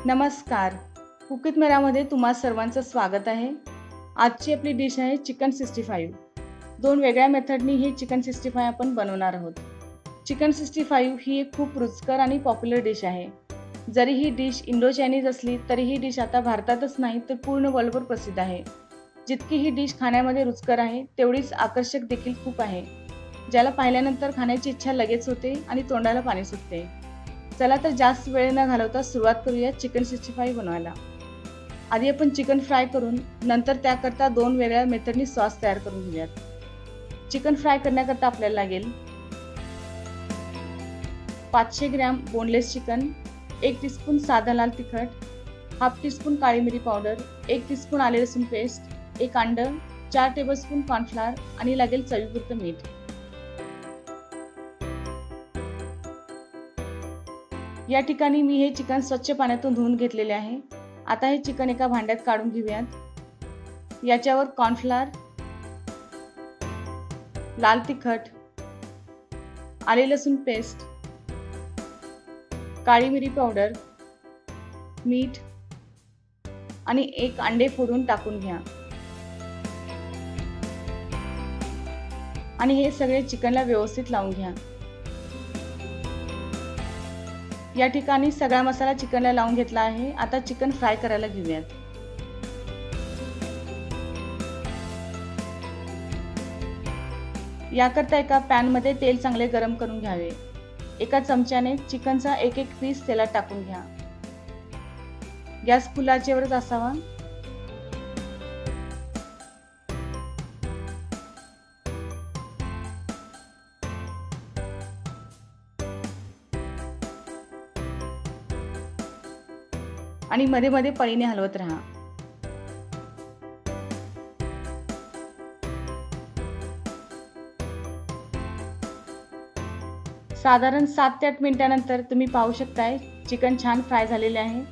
नमस्कार. Cook with मेरामध्ये तुम्हा सर्वांचं स्वागत आहे. आजची आपली डिश आहे चिकन 65. दोन वेगळ्या मेथडनी ही चिकन 65 आपण बनवणार आहोत. चिकन 65 ही एक खूप रुचकर आणि पॉप्युलर डिश आहे. जरी ही डिश इंडो चायनीज असली तरी ही डिश आता भारतातच नाही तर पूर्ण वर्ल्डवर प्रसिद्ध आहे. जितकी ही डिश खाण्यामध्ये रुचकर आहे तेवढीच आकर्षक देखील खूप आहे. ज्याला पाहिल्यानंतर खाण्याची इच्छा लगेच होते आणि तोंडाला पाणी सुटते. चला तर जास्त वेळ न घालवता सुरुवात करूया चिकन 65 बनवायला. आधी आपण चिकन फ्राय करून नंतर त्याकरता दोन वेगळ्या मेथडनी सॉस तयार करून घेऊयात. चिकन फ्राय करण्याकरता आपल्याला लागेल 500 ग्रॅम बोनलेस चिकन, 1 टीस्पून साधा लाल तिखट, हाफ टीस्पून काळी मिरी पावडर, 1 टीस्पून आले लसूण पेस्ट, 1 अंड, 4 टेबलस्पून कॉर्नफ्लॉर आणि लागेल चवीपुरतं मीठ. या ठिकाणी मी हे चिकन स्वच्छ पाण्यातून धुवून घेतलेले आहे. आता हे चिकन एका भांड्यात काढून घेऊयात. याच्यावर कॉर्नफ्लॉर, लाल तिखट, आले लसूण पेस्ट, काळी मिरी पावडर, मीठ आणि 1 अंडे फोडून टाकून घ्या आणि हे सगळे चिकनला व्यवस्थित लावून घ्या. या ठिकाणी सगळा मसाला चिकनला लावून घेतला आहे. आता चिकन फ्राय करायला घेऊयात. याकरता एका पॅनमध्ये तेल चांगले गरम करून घ्यावे. एका चमच्याने चिकनचा एक एक पीस तेलात टाकून घ्या. गॅस फुल आचेवरच असावा. आणि मध्ये मध्ये पळीने हलवत राहा. साधारण 7 ते 8 मिनिटांनंतर तुम्ही पाहू शकताय चिकन छान फ्राय झालेले आहे.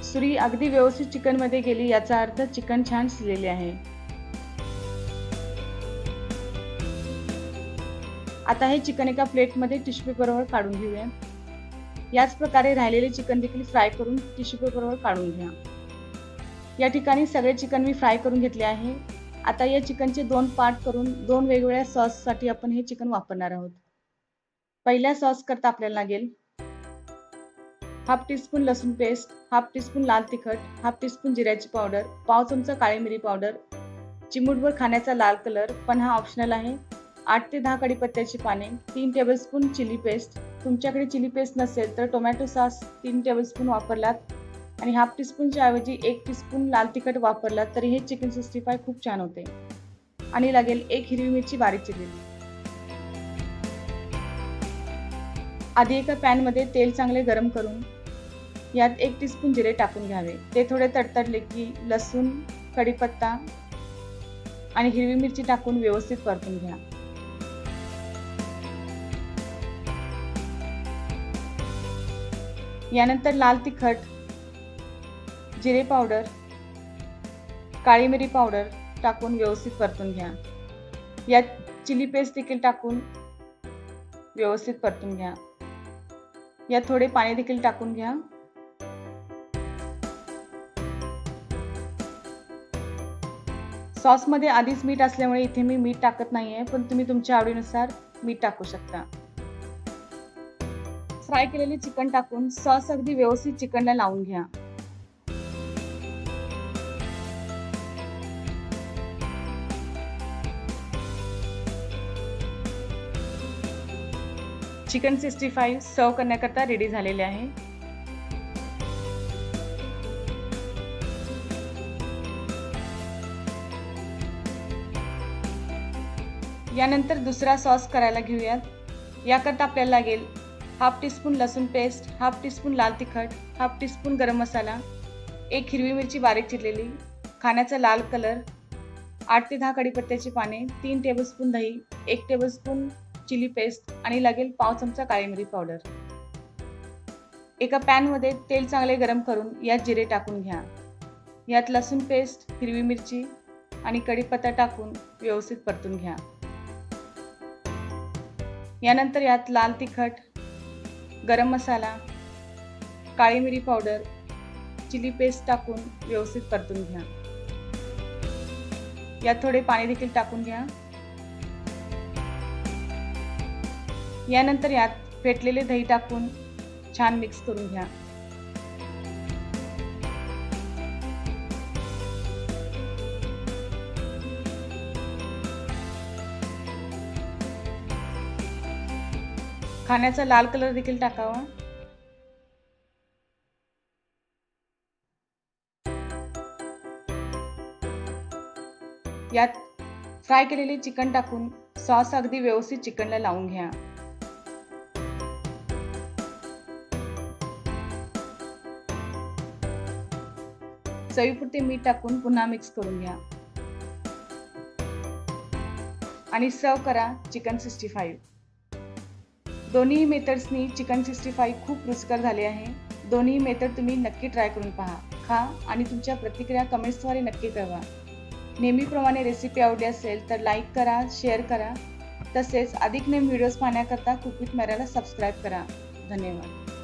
सुरी अगदी व्यवस्थित चिकन मध्ये गेली याचा अर्थ चिकन छान शिजलेले आहे. आता हे चिकन एका प्लेटमध्ये टिश्यू पेपरवर काढून घेऊया. याच प्रकारे राहिलेले चिकन देखील फ्राय करून टिश्यू पेपरवर काढून घ्या. या ठिकाणी सगळे चिकन मी फ्राय करून घेतले आहे. आता या चिकनचे 2 पार्ट करून दोन वेगवेगळ्या सॉससाठी आपण हे चिकन वापरणार आहोत. पहिल्या सॉस करता आपल्याला लागेल हाफ टीस्पून लसूण पेस्ट, हाफ टीस्पून लाल तिखट, हाफ टीस्पून जिऱ्याची पावडर, पाव चमचा काळी मिरी पावडर, चिमूटभर खाण्याचा लाल कलर पण हा ऑप्शनल आहे, 8 ते 10 कढीपत्त्याची पाने, 3 टेबलस्पून चिली पेस्ट. तुमच्याकडे चिली पेस्ट नसेल तर टोमॅटो सॉस 3 टेबलस्पून वापरलात आणि हाफ टीस्पूनच्या ऐवजी 1 टीस्पून लाल तिखट वापरलात तरी हे चिकन 65 खूप छान होते. आणि लागेल 1 हिरवी मिरची बारीक चिरलेली. आधी एका पॅनमध्ये तेल चांगले गरम करून यात 1 टीस्पून जिरे टाकून घ्यावे. ते थोडे तडतडले की लसूण, कढीपत्ता आणि हिरवी मिरची टाकून व्यवस्थित परतून घ्या. यानंतर लाल तिखट, जिरे पावडर, काळी मिरी पावडर टाकून व्यवस्थित परतून घ्या. यात चिली पेस्ट देखील टाकून व्यवस्थित परतून घ्या. यात थोडे पाणी देखील टाकून घ्या. सॉसमध्ये आधीच मीठ असल्यामुळे इथे मी मीठ टाकत नाहीये, पण तुम्ही तुमच्या आवडीनुसार मीठ टाकू शकता. फ्राय केलेले चिकन टाकून सॉस अगदी व्यवस्थित चिकनला लावून घ्या. चिकन 65 सर्व करण्याकरता रेडी झालेले आहे. यानंतर दुसरा सॉस करायला घेऊयात. याकरता आपल्याला लागेल हाफ टीस्पून लसूण पेस्ट, हाफ टीस्पून लाल तिखट, हाफ टीस्पून गरम मसाला, 1 हिरवी मिरची बारीक चिरलेली, खाण्याचा लाल कलर, 8 ते 10 कढीपत्त्याची पाने, 3 टेबलस्पून दही, 1 टेबलस्पून चिली पेस्ट आणि लागेल पाव चमचा काळी मिरी पावडर. एका पॅनमध्ये तेल चांगले गरम करून यात जिरे टाकून घ्या. यात लसूण पेस्ट, हिरवी मिरची आणि कढीपत्ता टाकून व्यवस्थित परतून घ्या. यानंतर यात लाल तिखट, गरम मसाला, काळी मिरी पावडर, चिली पेस्ट टाकून व्यवस्थित परतून घ्या. यात थोडे पाणी देखील टाकून घ्या. यानंतर यात फेटलेले दही टाकून छान मिक्स करून घ्या. खाण्याचा लाल कलर देखील टाकावा. यात फ्राय केलेले चिकन टाकून सॉस अगदी व्यवस्थित चिकनला लावून घ्या. चवीपुरते मीठ टाकून पुन्हा मिक्स करून घ्या आणि सर्व करा चिकन 65. दोन्ही मेथड्सनी चिकन 65 खूप रुचकर झाले आहे. दोन्ही मेथड तुम्ही नक्की ट्राय करून पहा, खा आणि तुमच्या प्रतिक्रिया कमेंट्सद्वारे नक्की कळवा. नेहमीप्रमाणे रेसिपी आवडली असेल तर लाईक करा, शेअर करा. तसेच अधिक नवीन व्हिडिओज पाहण्याकरता कुक विथ मैराला सबस्क्राईब करा. धन्यवाद.